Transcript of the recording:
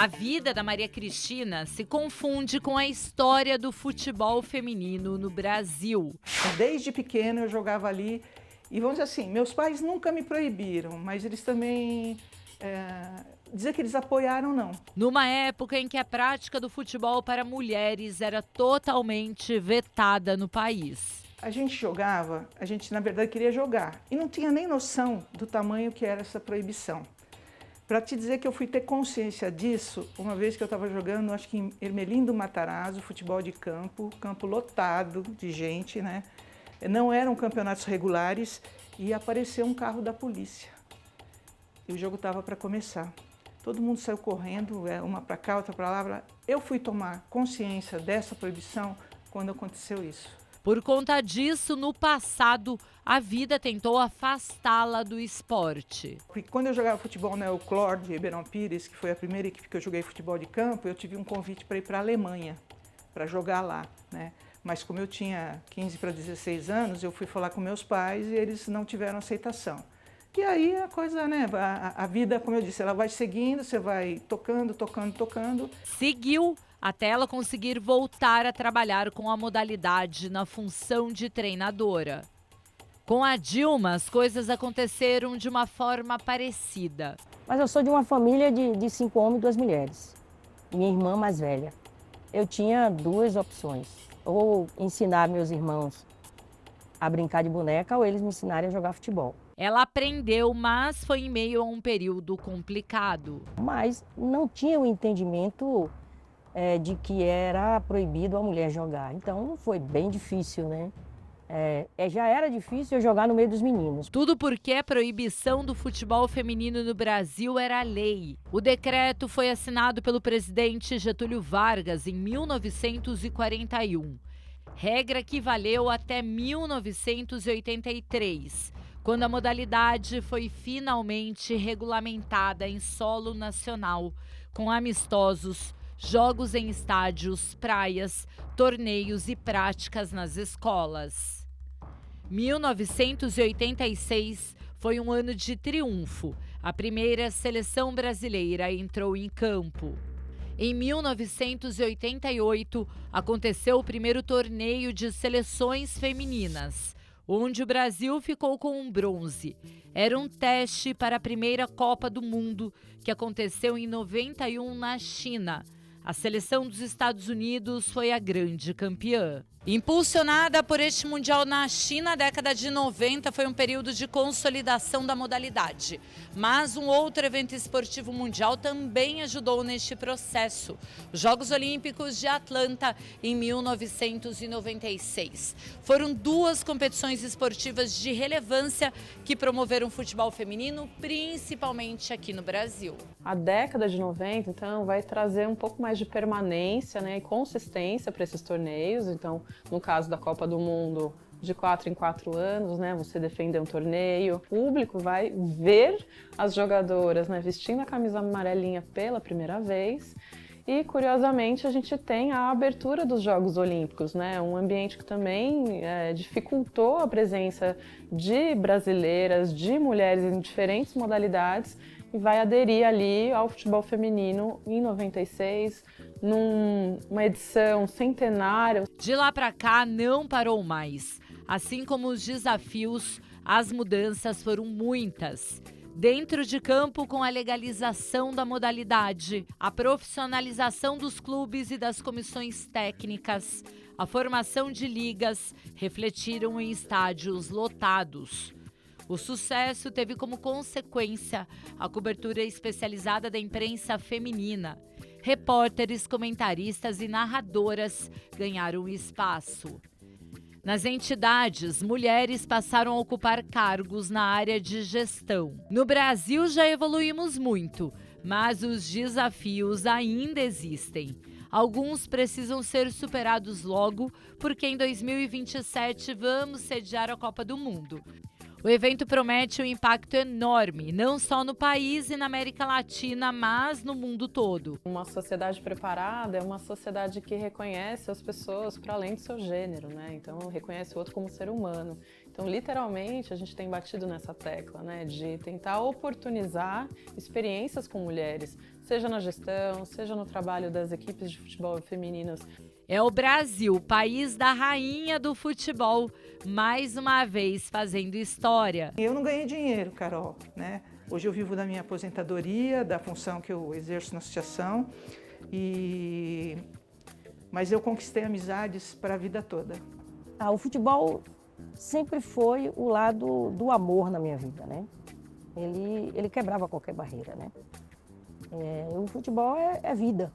A vida da Maria Cristina se confunde com a história do futebol feminino no Brasil. Desde pequeno eu jogava ali e vamos dizer assim, meus pais nunca me proibiram, mas eles também, dizer que eles apoiaram não. Numa época em que a prática do futebol para mulheres era totalmente vetada no país. A gente jogava, a gente na verdade queria jogar e não tinha nem noção do tamanho que era essa proibição. Para te dizer que eu fui ter consciência disso, uma vez que eu estava jogando, acho que em Ermelindo Matarazzo, futebol de campo lotado de gente, né? Não eram campeonatos regulares e apareceu um carro da polícia. E o jogo estava para começar. Todo mundo saiu correndo, uma para cá, outra para lá. Eu fui tomar consciência dessa proibição quando aconteceu isso. Por conta disso, no passado, a vida tentou afastá-la do esporte. Porque quando eu jogava futebol na Euclor de Ribeirão Pires, que foi a primeira equipe que eu joguei futebol de campo, eu tive um convite para ir para a Alemanha, para jogar lá, né? Mas como eu tinha 15 para 16 anos, eu fui falar com meus pais e eles não tiveram aceitação. E aí a coisa, né, a vida, como eu disse, ela vai seguindo, você vai tocando. Seguiu até ela conseguir voltar a trabalhar com a modalidade na função de treinadora. Com a Dilma, as coisas aconteceram de uma forma parecida. Mas eu sou de uma família de 5 homens e 2 mulheres. Minha irmã mais velha. Eu tinha 2 opções. Ou ensinar meus irmãos a brincar de boneca ou eles me ensinarem a jogar futebol. Ela aprendeu, mas foi em meio a um período complicado. Mas não tinha o entendimento de que era proibido a mulher jogar. Então foi bem difícil, né? Já era difícil eu jogar no meio dos meninos. Tudo porque a proibição do futebol feminino no Brasil era lei. O decreto foi assinado pelo presidente Getúlio Vargas em 1941. Regra que valeu até 1983, quando a modalidade foi finalmente regulamentada em solo nacional, com amistosos, jogos em estádios, praias, torneios e práticas nas escolas. 1986 foi um ano de triunfo. A primeira seleção brasileira entrou em campo. Em 1988, aconteceu o primeiro torneio de seleções femininas, onde o Brasil ficou com um bronze. Era um teste para a primeira Copa do Mundo, que aconteceu em 91 na China. A seleção dos Estados Unidos foi a grande campeã. Impulsionada por este Mundial na China, a década de 90 foi um período de consolidação da modalidade. Mas um outro evento esportivo mundial também ajudou neste processo. Os Jogos Olímpicos de Atlanta, em 1996. Foram 2 competições esportivas de relevância que promoveram o futebol feminino, principalmente aqui no Brasil. A década de 90, então, vai trazer um pouco mais de permanência, né, e consistência para esses torneios. Então, no caso da Copa do Mundo, de 4 em 4 anos, né, você defender um torneio. O público vai ver as jogadoras, né, vestindo a camisa amarelinha pela primeira vez. E, curiosamente, a gente tem a abertura dos Jogos Olímpicos, né, um ambiente que também dificultou a presença de brasileiras, de mulheres em diferentes modalidades, e vai aderir ali ao futebol feminino em 96, numa edição centenária. De lá para cá não parou mais. Assim como os desafios, as mudanças foram muitas. Dentro de campo, com a legalização da modalidade, a profissionalização dos clubes e das comissões técnicas, a formação de ligas refletiram em estádios lotados. O sucesso teve como consequência a cobertura especializada da imprensa feminina. Repórteres, comentaristas e narradoras ganharam espaço. Nas entidades, mulheres passaram a ocupar cargos na área de gestão. No Brasil já evoluímos muito, mas os desafios ainda existem. Alguns precisam ser superados logo, porque em 2027 vamos sediar a Copa do Mundo. O evento promete um impacto enorme, não só no país e na América Latina, mas no mundo todo. Uma sociedade preparada é uma sociedade que reconhece as pessoas para além do seu gênero, né? Então, reconhece o outro como ser humano. Então, literalmente, a gente tem batido nessa tecla, né? De tentar oportunizar experiências com mulheres, seja na gestão, seja no trabalho das equipes de futebol femininas. É o Brasil, país da rainha do futebol, mais uma vez fazendo história. Eu não ganhei dinheiro, Carol, né? Hoje eu vivo da minha aposentadoria, da função que eu exerço na associação, mas eu conquistei amizades para a vida toda. O futebol sempre foi o lado do amor na minha vida, né? Ele quebrava qualquer barreira, né? O futebol é vida.